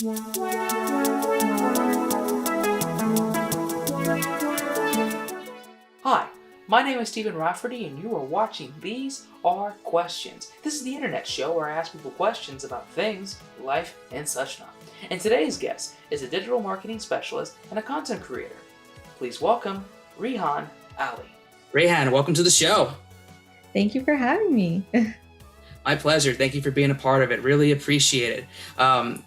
Hi, my name is Rafferty and you are watching These Are Questions. This is the internet show where I ask people questions about things, life, and such not. And today's guest is a digital marketing specialist and a content creator. Please welcome Rehan Ally. Rehan, welcome to the show. Thank you for having me. My pleasure. Thank you for being a part of it. Really appreciate it.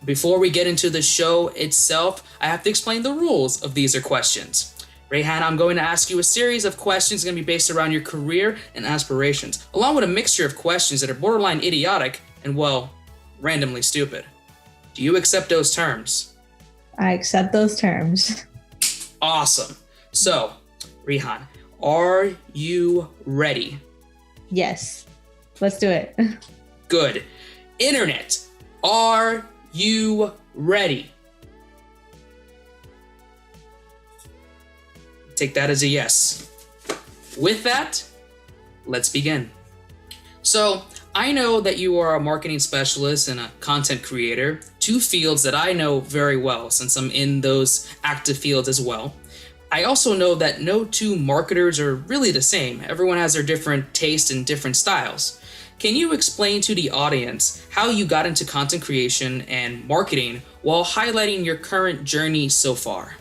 Before we get into the show itself, I have to explain the rules of These Are Questions. Rehan, I'm going to ask you a series of questions going to be based around your career and aspirations, along with a mixture of questions that are borderline idiotic and, well, randomly stupid. Do you accept those terms? I accept those terms. Awesome. So, Rehan, are you ready? Yes. Let's do it. Good. Internet, are you ready? Take that as a yes. With that, let's begin. So, I know that you are a marketing specialist and a content creator, two fields that I know very well since I'm in those active fields as well. I also know that no two marketers are really the same. Everyone has their different tastes and different styles. Can you explain to the audience how you got into content creation and marketing while highlighting your current journey so far?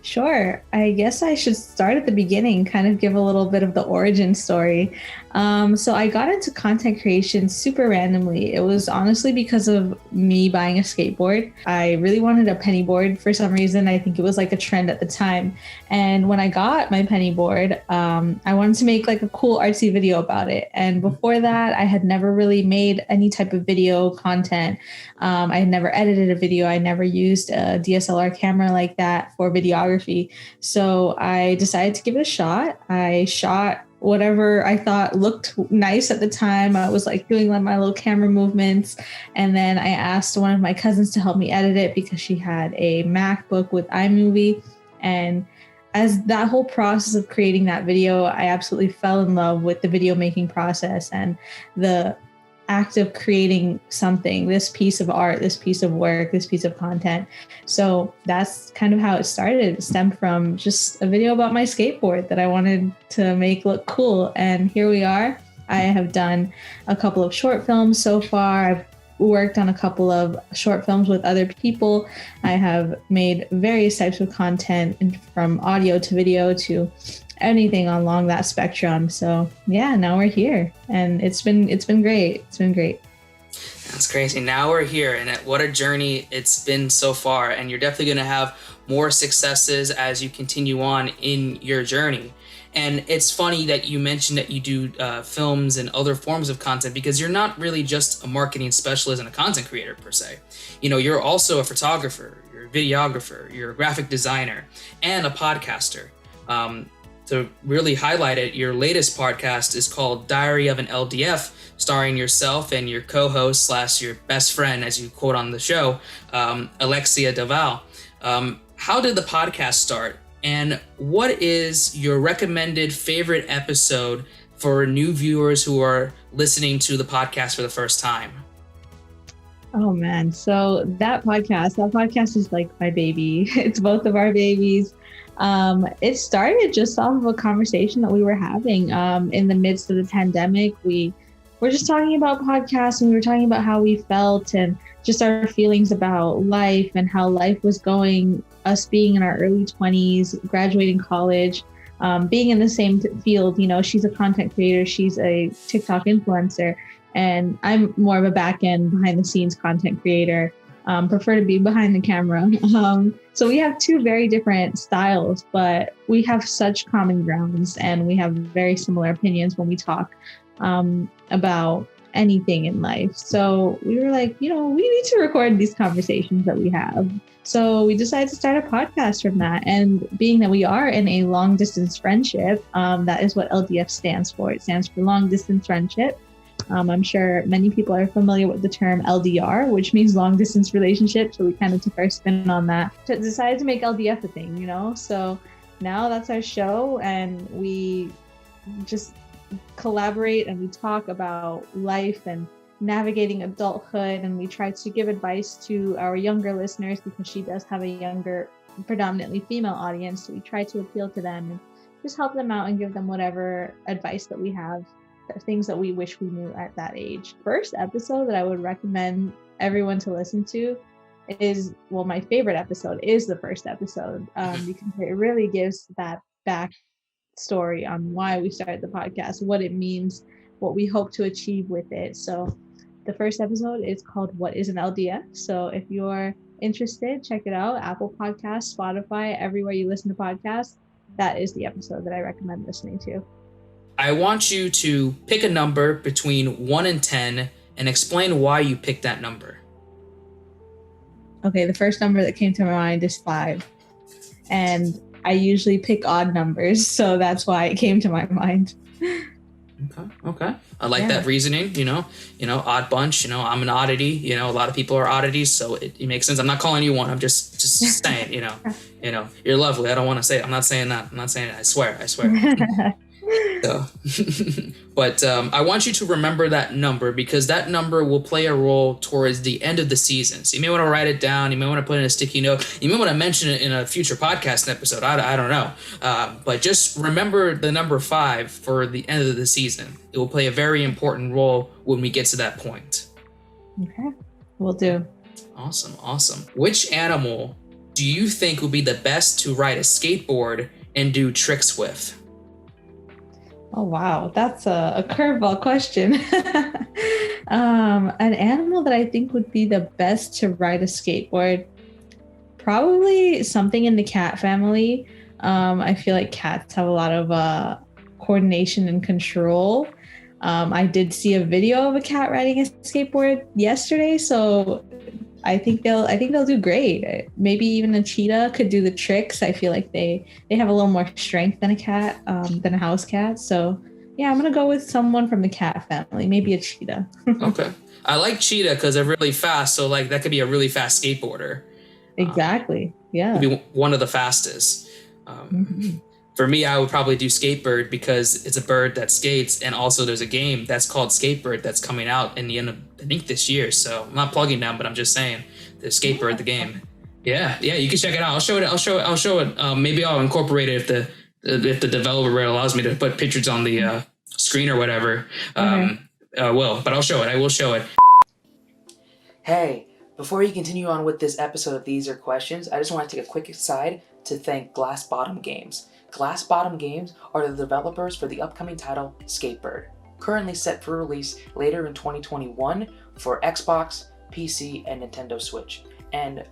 Sure. I guess I should start at the beginning, kind of give a little bit of the origin story. So I got into content creation super randomly. It was honestly because of me buying a skateboard. I really wanted a penny board for some reason. I think it was like a trend at the time. And when I got my penny board, I wanted to make like a cool artsy video about it. And before that, I had never really made any type of video content. I had never edited a video. I never used a DSLR camera like that for videography. So I decided to give it a shot. I shot whatever I thought looked nice at the time. I was like doing my little camera movements. And then I asked one of my cousins to help me edit it because she had a MacBook with iMovie. And as that whole process of creating that video, I absolutely fell in love with the video making process and the act of creating something, this piece of art, this piece of work, this piece of content. So that's kind of how it started. It stemmed from just a video about my skateboard that I wanted to make look cool. And here we are. I have done a couple of short films so far. I've worked on a couple of short films with other people. I have made various types of content from audio to video to anything along that spectrum. So yeah, now we're here and it's been great. It's been great. That's crazy. Now we're here and what a journey it's been so far. And you're definitely going to have more successes as you continue on in your journey. And it's funny that you mentioned that you do films and other forms of content because you're not really just a marketing specialist and a content creator per se. You know, you're also a photographer, you're a videographer, you're a graphic designer, and a podcaster. To really highlight it, your latest podcast is called Diary of an LDF, starring yourself and your co-host / your best friend, as you quote on the show, Alexia Deval. How did the podcast start? And what is your recommended favorite episode for new viewers who are listening to the podcast for the first time? Oh man, so that podcast is like my baby. It's both of our babies. It started just off of a conversation that we were having in the midst of the pandemic. We were just talking about podcasts and we were talking about how we felt and just our feelings about life and how life was going, us being in our early 20s, graduating college, being in the same field. You know, she's a content creator, she's a TikTok influencer, and I'm more of a back end behind the scenes content creator. Prefer to be behind the camera. So we have two very different styles, but we have such common grounds and we have very similar opinions when we talk about anything in life. So we were like, you know, we need to record these conversations that we have. So we decided to start a podcast from that. And being that we are in a long distance friendship, that is what LDF stands for. It stands for long distance friendship. I'm sure many people are familiar with the term LDR, which means long distance relationship. So we kind of took our spin on that. So decided to make LDF a thing, you know? So now that's our show and we just collaborate and we talk about life and navigating adulthood, and we try to give advice to our younger listeners because she does have a younger, predominantly female audience. So we try to appeal to them and just help them out and give them whatever advice that we have, the things that we wish we knew at that age. First episode that I would recommend everyone to listen to is, well, my favorite episode is the first episode, because it really gives that backstory on why we started the podcast, what it means, what we hope to achieve with it. So the first episode is called What is an LDF? So if you're interested, check it out. Apple Podcasts, Spotify, everywhere you listen to podcasts. That is the episode that I recommend listening to. I want you to pick a number between 1 and 10 and explain why you picked that number. Okay, the first number that came to my mind is 5. And I usually pick odd numbers, so that's why it came to my mind. Okay. I like that reasoning, odd bunch, I'm an oddity, a lot of people are oddities, so it makes sense. I'm not calling you one. I'm just saying, you're lovely. I don't want to say it. I'm not saying that. I'm not saying it. I swear. So, but I want you to remember that number because that number will play a role towards the end of the season. So you may want to write it down. You may want to put it in a sticky note. You may want to mention it in a future podcast episode. I don't know. But just remember the number 5 for the end of the season. It will play a very important role when we get to that point. Okay, will do. Awesome. Which animal do you think would be the best to ride a skateboard and do tricks with? Oh, wow. That's a curveball question. An animal that I think would be the best to ride a skateboard, probably something in the cat family. I feel like cats have a lot of coordination and control. I did see a video of a cat riding a skateboard yesterday, so I think they'll do great. Maybe even a cheetah could do the tricks. I feel like they have a little more strength than a cat, than a house cat. So yeah, I'm gonna go with someone from the cat family, maybe a cheetah. Okay, I like cheetah because they're really fast. So like that could be a really fast skateboarder. Exactly. Yeah. Could be one of the fastest. For me, I would probably do SkateBird because it's a bird that skates, and also there's a game that's called SkateBird that's coming out in the end of, I think, this year. So I'm not plugging them, but I'm just saying the SkateBird, the game. Yeah, you can check it out. I'll show it. Maybe I'll incorporate it if the developer allows me to put pictures on the screen or whatever. But I'll show it. I will show it. Hey, before you continue on with this episode of These Are Questions, I just want to take a quick aside to thank GlassBottom Games. GlassBottom Games are the developers for the upcoming title SkateBird, currently set for release later in 2021 for Xbox, PC, and Nintendo Switch. And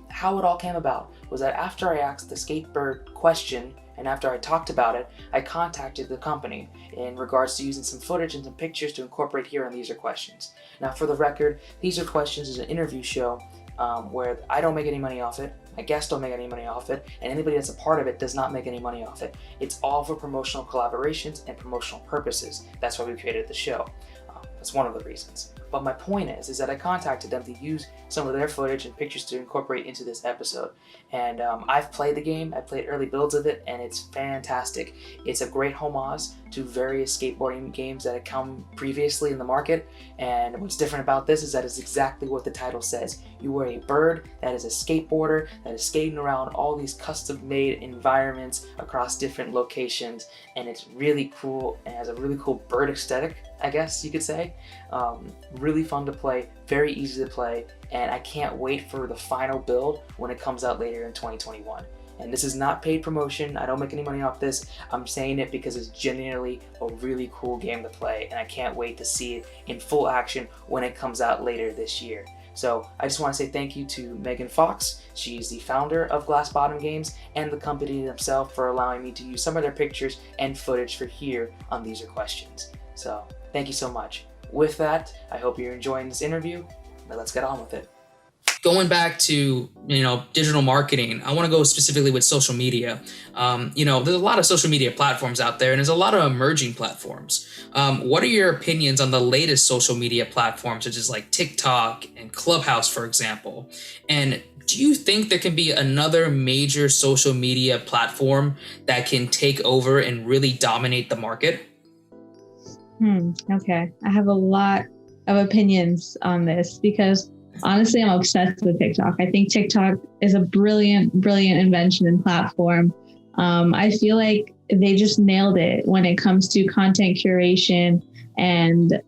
how it all came about was that after I asked the SkateBird question and after I talked about it, I contacted the company in regards to using some footage and some pictures to incorporate here on These Are Questions. Now, for the record, These Are Questions is an interview show where I don't make any money off it, my guests don't make any money off it, and anybody that's a part of it does not make any money off it. It's all for promotional collaborations and promotional purposes. That's why we created the show. That's one of the reasons. But my point is that I contacted them to use some of their footage and pictures to incorporate into this episode. And I've played the game, I played early builds of it, and it's fantastic. It's a great homage to various skateboarding games that had come previously in the market. And what's different about this is that it's exactly what the title says. You are a bird that is a skateboarder that is skating around all these custom-made environments across different locations, and it's really cool and has a really cool bird aesthetic, I guess you could say. Really fun to play, very easy to play, and I can't wait for the final build when it comes out later in 2021. And this is not paid promotion, I don't make any money off this, I'm saying it because it's genuinely a really cool game to play, and I can't wait to see it in full action when it comes out later this year. So I just want to say thank you to Megan Fox. She's the founder of GlassBottom Games and the company themselves for allowing me to use some of their pictures and footage for here on These Are Questions. So thank you so much. With that, I hope you're enjoying this interview. Now let's get on with it. Going back to, digital marketing, I want to go specifically with social media. There's a lot of social media platforms out there, and there's a lot of emerging platforms. What are your opinions on the latest social media platforms, such as like TikTok and Clubhouse, for example? And do you think there can be another major social media platform that can take over and really dominate the market? Okay. I have a lot opinions on this because honestly, I'm obsessed with TikTok. I think TikTok is a brilliant invention and platform. I feel like they just nailed it when it comes to content curation and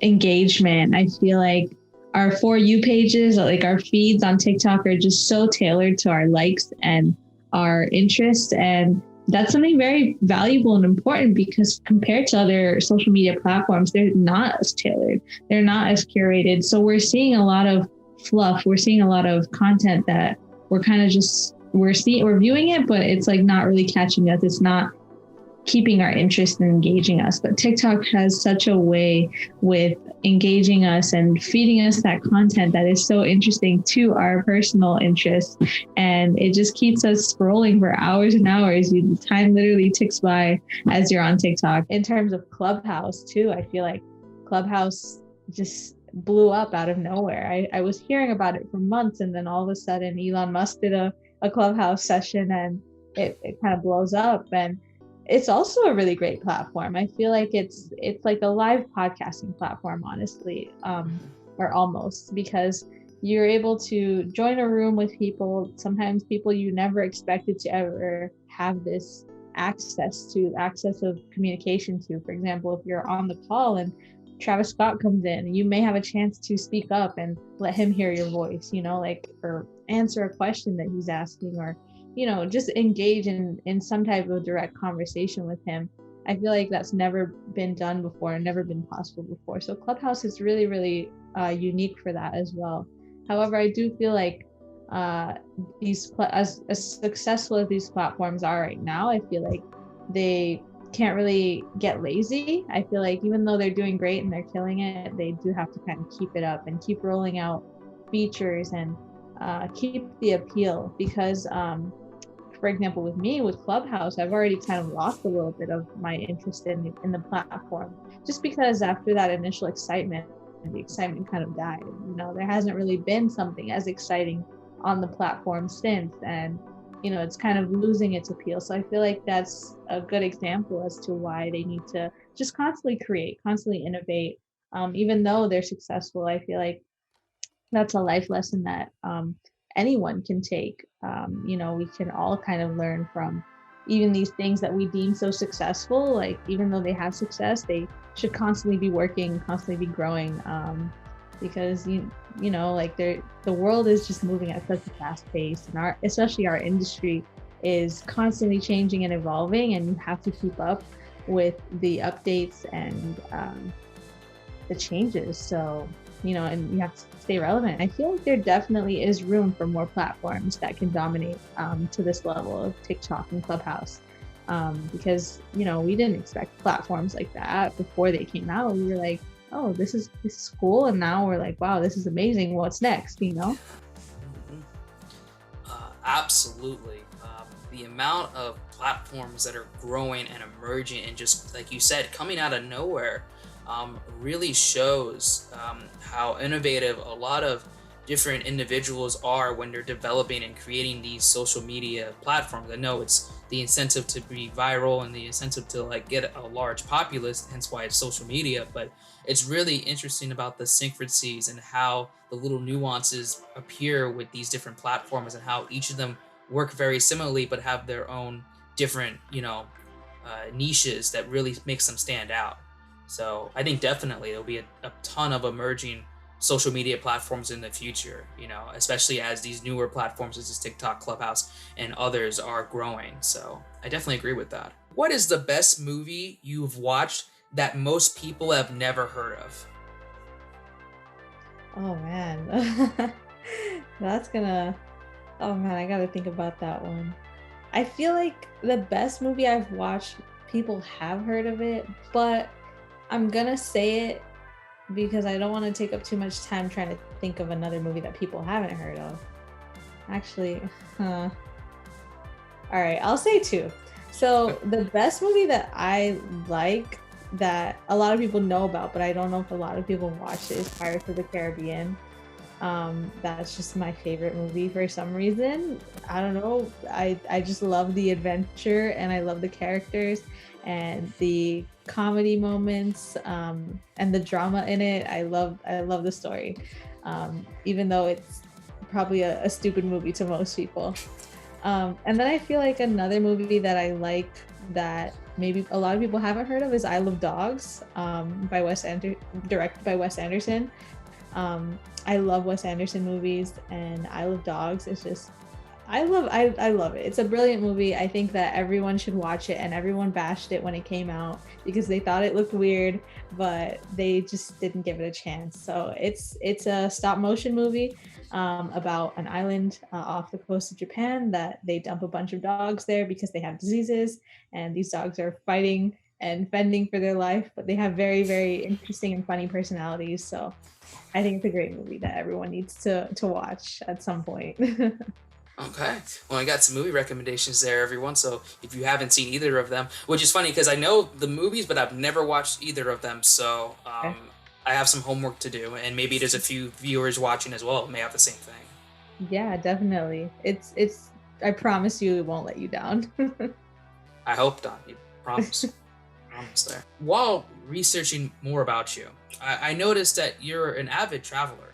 engagement. I feel like our For You pages, like our feeds on TikTok, are just so tailored to our likes and our interests. And that's something very valuable and important because compared to other social media platforms, they're not as tailored. They're not as curated. So we're seeing a lot of fluff. We're seeing a lot of content that we're kind of just, we're viewing it, but it's like not really catching us. It's not keeping our interest and engaging us. But TikTok has such a way with engaging us and feeding us that content that is so interesting to our personal interests. And it just keeps us scrolling for hours and hours. The time literally ticks by as you're on TikTok. In terms of Clubhouse too, I feel like Clubhouse just blew up out of nowhere. I was hearing about it for months, and then all of a sudden Elon Musk did a Clubhouse session and it kind of blows up. And it's also a really great platform. I feel like it's like a live podcasting platform, honestly, or almost, because you're able to join a room with people, sometimes people you never expected to ever have this access of communication to. For example, if you're on the call and Travis Scott comes in, you may have a chance to speak up and let him hear your voice, like, or answer a question that he's asking, or just engage in some type of direct conversation with him. I feel like that's never been done before and never been possible before. So Clubhouse is really, really unique for that as well. However, I do feel like as successful as these platforms are right now, I feel like they can't really get lazy. I feel like even though they're doing great and they're killing it, they do have to kind of keep it up and keep rolling out features and keep the appeal, because for example, with me, with Clubhouse, I've already kind of lost a little bit of my interest in the platform, just because after that initial excitement, the excitement kind of died. There hasn't really been something as exciting on the platform since, and it's kind of losing its appeal. So I feel like that's a good example as to why they need to just constantly create, constantly innovate. Even though they're successful, I feel like that's a life lesson that anyone can take. We can all kind of learn from even these things that we deem so successful. Like, even though they have success, they should constantly be working, constantly be growing, because the world is just moving at such a fast pace, and especially our industry is constantly changing and evolving, and you have to keep up with the updates and the changes. So and you have to stay relevant. I feel like there definitely is room for more platforms that can dominate to this level of TikTok and Clubhouse, because we didn't expect platforms like that before they came out. We were like, oh, this is cool, and now we're like, wow, this is amazing. What's next? Absolutely. The amount of platforms that are growing and emerging, and just like you said, coming out of nowhere, really shows how innovative a lot of different individuals are when they're developing and creating these social media platforms. I know it's the incentive to be viral and the incentive to get a large populace, hence why it's social media, but it's really interesting about the syncrasies and how the little nuances appear with these different platforms, and how each of them work very similarly but have their own different niches that really makes them stand out. So I think definitely there'll be a ton of emerging social media platforms in the future, especially as these newer platforms such as TikTok, Clubhouse, and others are growing. So I definitely agree with that. What is the best movie you've watched that most people have never heard of? Oh man, I gotta think about that one. I feel like the best movie I've watched, people have heard of it, but I'm gonna say it because I don't want to take up too much time trying to think of another movie that people haven't heard of. Actually, all right, I'll say two. So the best movie that I like that a lot of people know about, but I don't know if a lot of people watch it, is Pirates of the Caribbean. That's just my favorite movie for some reason. I don't know. I just love the adventure, and I love the characters and the comedy moments, and the drama in it. I love the story, even though it's probably a stupid movie to most people. And then I feel like another movie that I like that maybe a lot of people haven't heard of is I Love Dogs, directed by Wes Anderson. I love Wes Anderson movies, and I Love Dogs is just I love it. It's a brilliant movie. I think that everyone should watch it, and everyone bashed it when it came out because they thought it looked weird, but they just didn't give it a chance. So it's a stop motion movie, about an island, off the coast of Japan, that they dump a bunch of dogs there because they have diseases, and these dogs are fighting and fending for their life, but they have very, very interesting and funny personalities. So I think it's a great movie that everyone needs to watch at some point. Okay. Well, I got some movie recommendations there, everyone. So if you haven't seen either of them, which is funny because I know the movies, but I've never watched either of them. So Okay. I have some homework to do, and maybe there's a few viewers watching as well who may have the same thing. Yeah, definitely. It's I promise you it won't let you down. I hope not. You promise. Promise there. While researching more about you, I noticed that you're an avid traveler.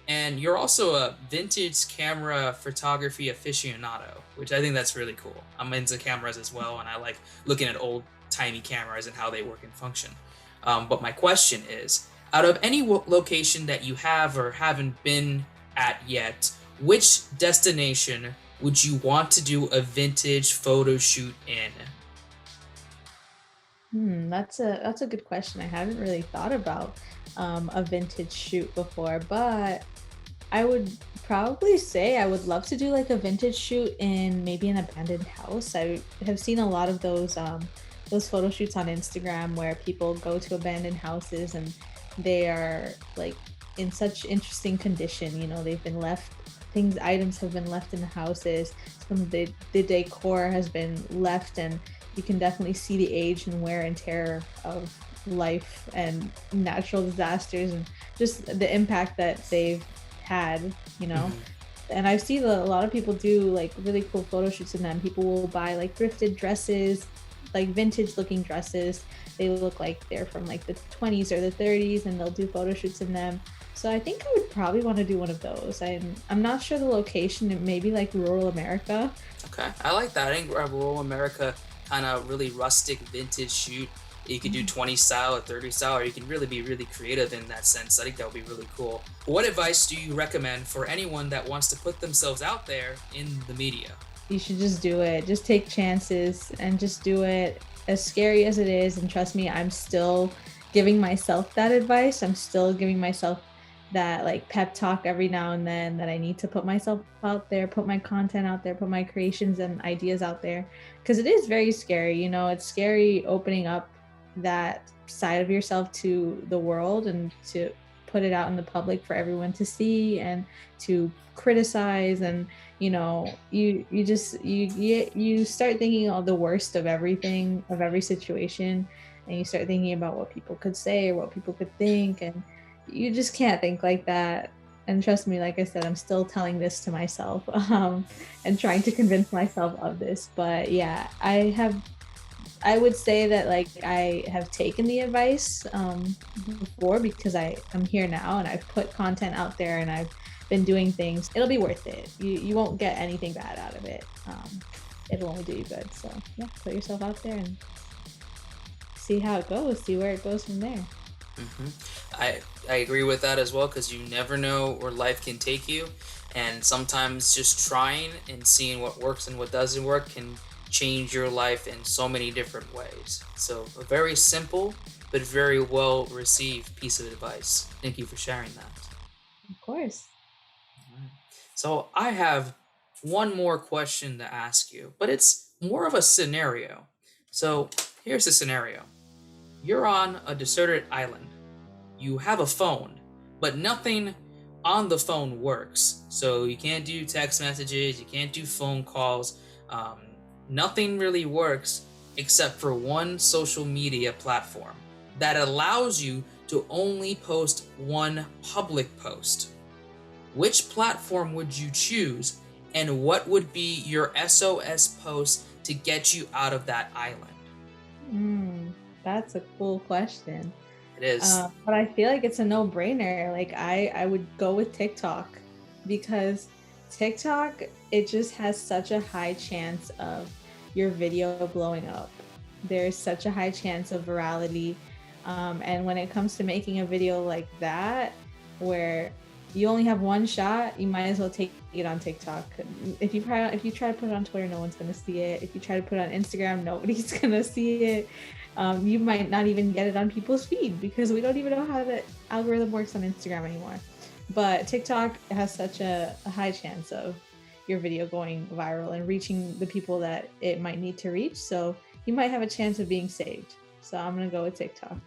And you're also a vintage camera photography aficionado, which I think that's really cool. I'm into cameras as well, and I like looking at old timey cameras and how they work and function. But my question is, out of any location that you have or haven't been at yet, which destination would you want to do a vintage photo shoot in? That's a good question. I haven't really thought about a vintage shoot before, but I would probably say I would love to do like a vintage shoot in maybe an abandoned house. I have seen a lot of those photo shoots on Instagram where people go to abandoned houses, and they are like in such interesting condition. You know, they've been left items have been left in the houses. Some of the decor has been left, and you can definitely see the age and wear and tear of life and natural disasters, and just the impact that they've had, you know. Mhm. And I've seen a lot of people do like really cool photo shoots in them. People will buy like thrifted dresses, like vintage looking dresses. They look like they're from like the 20s or the 30s, and they'll do photo shoots in them. So I think I would probably want to do one of those. I'm not sure the location. It may be like rural America. Okay, I like that. I think rural America, kind of really rustic vintage shoot. You could do 20 style or 30 style, or you can really be really creative in that sense. I think that would be really cool. What advice do you recommend for anyone that wants to put themselves out there in the media? You should just do it. Just take chances and just do it, as scary as it is. And trust me, I'm still giving myself that advice. I'm still giving myself that like pep talk every now and then, that I need to put myself out there, put my content out there, put my creations and ideas out there. Because it is very scary. You know, it's scary opening up that side of yourself to the world and to put it out in the public for everyone to see and to criticize. And you know, you start thinking of the worst of everything, of every situation, and you start thinking about what people could say or what people could think, and you just can't think like that. And trust me, like I said, I'm still telling this to myself, and trying to convince myself of this. But yeah, I would say that like I have taken the advice before, because I'm here now and I've put content out there and I've been doing things. It'll be worth it. You won't get anything bad out of it. It'll only do you good. So yeah, put yourself out there and see how it goes. See where it goes from there. hmm I agree with that as well, because you never know where life can take you, and sometimes just trying and seeing what works and what doesn't work can change your life in so many different ways. So a very simple but very well received piece of advice. Thank you for sharing that. Of course. So I have one more question to ask you, but it's more of a scenario. So here's the scenario. You're on a deserted island. You have a phone, but nothing on the phone works. So you can't do text messages, you can't do phone calls. Nothing really works except for one social media platform that allows you to only post one public post. Which platform would you choose, and what would be your SOS post to get you out of that island? Mm. That's a cool question. It is. But I feel like it's a no-brainer. Like I would go with TikTok because TikTok, it just has such a high chance of your video blowing up. There's such a high chance of virality. And when it comes to making a video like that, where you only have one shot, you might as well take it on TikTok. If you try to put it on Twitter, no one's gonna see it. If you try to put it on Instagram, nobody's gonna see it. You might not even get it on people's feed because we don't even know how the algorithm works on Instagram anymore. But TikTok has such a high chance of your video going viral and reaching the people that it might need to reach. So you might have a chance of being saved. So I'm gonna go with TikTok.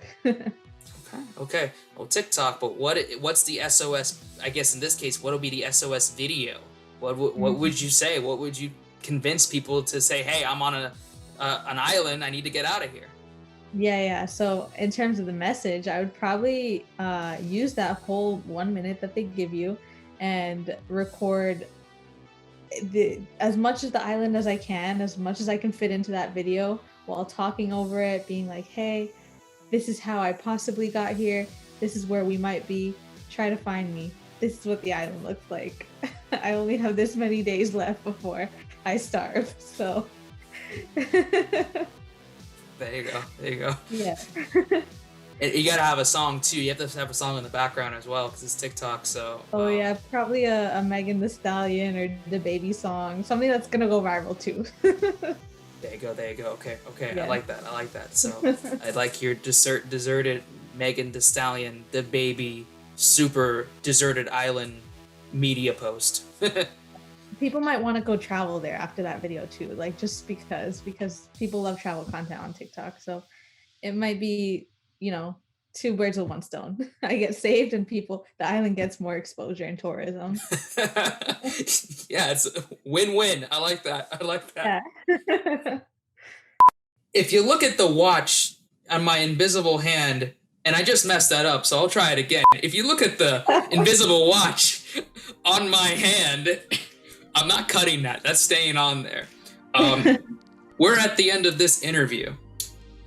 Okay. Well, TikTok, but what's the SOS? I guess in this case, what will be the SOS video? What would you say? What would you convince people to say? Hey, I'm on an island. I need to get out of here. Yeah. So in terms of the message, I would probably use that whole 1 minute that they give you and record as much of the island as I can, as much as I can fit into that video while talking over it, being like, hey, this is how I possibly got here. This is where we might be. Try to find me. This is what the island looks like. I only have this many days left before I starve. So there you go. Yeah. You gotta have a song too. You have to have a song in the background as well because it's TikTok. So. Oh yeah, probably a Megan Thee Stallion or the Baby song, something that's gonna go viral too. There you go. Okay. Yeah. I like that. So I like your deserted Megan Thee Stallion, the Baby, super deserted island media post. People might want to go travel there after that video too, like just because people love travel content on TikTok. So it might be, two birds with one stone. I get saved and the island gets more exposure and tourism. Yeah, it's a win-win. I like that. Yeah. If you look at the watch on my invisible hand, and I just messed that up, so I'll try it again. If you look at the invisible watch on my hand, I'm not cutting that. That's staying on there. We're at the end of this interview.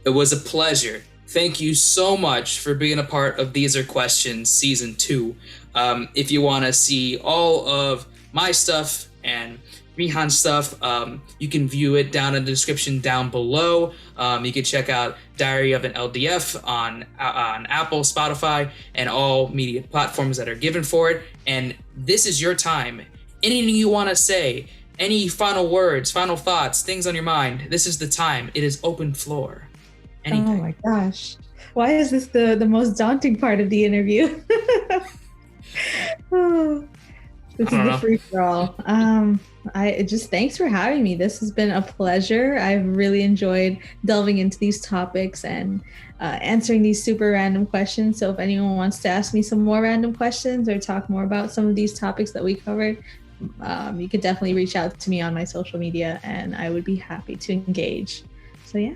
It was a pleasure. Thank you so much for being a part of These Are Questions Season 2. If you want to see all of my stuff and Rehan's stuff, you can view it down in the description down below. You can check out Diary of an LDF on Apple, Spotify, and all media platforms that are given for it. And this is your time. Anything you want to say, any final words, final thoughts, things on your mind, this is the time. It is open floor. Anything. Oh my gosh. Why is this the most daunting part of the interview? This is the free for all. Thanks for having me. This has been a pleasure. I've really enjoyed delving into these topics and answering these super random questions. So if anyone wants to ask me some more random questions or talk more about some of these topics that we covered, you could definitely reach out to me on my social media and I would be happy to engage. So yeah.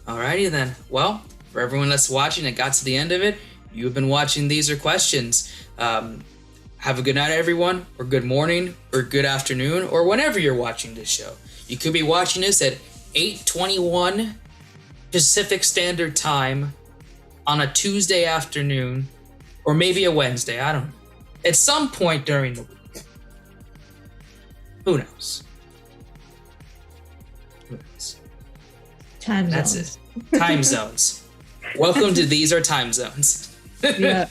Alrighty then. Well, for everyone that's watching and got to the end of it, you have been watching These Are Questions. Have a good night, everyone, or good morning, or good afternoon, or whenever you're watching this show. You could be watching this at 8:21 Pacific Standard Time on a Tuesday afternoon, or maybe a Wednesday, I don't know. At some point during the week. Who knows? Time zones. That's it. Time zones. Welcome to These Are Time Zones. Yeah.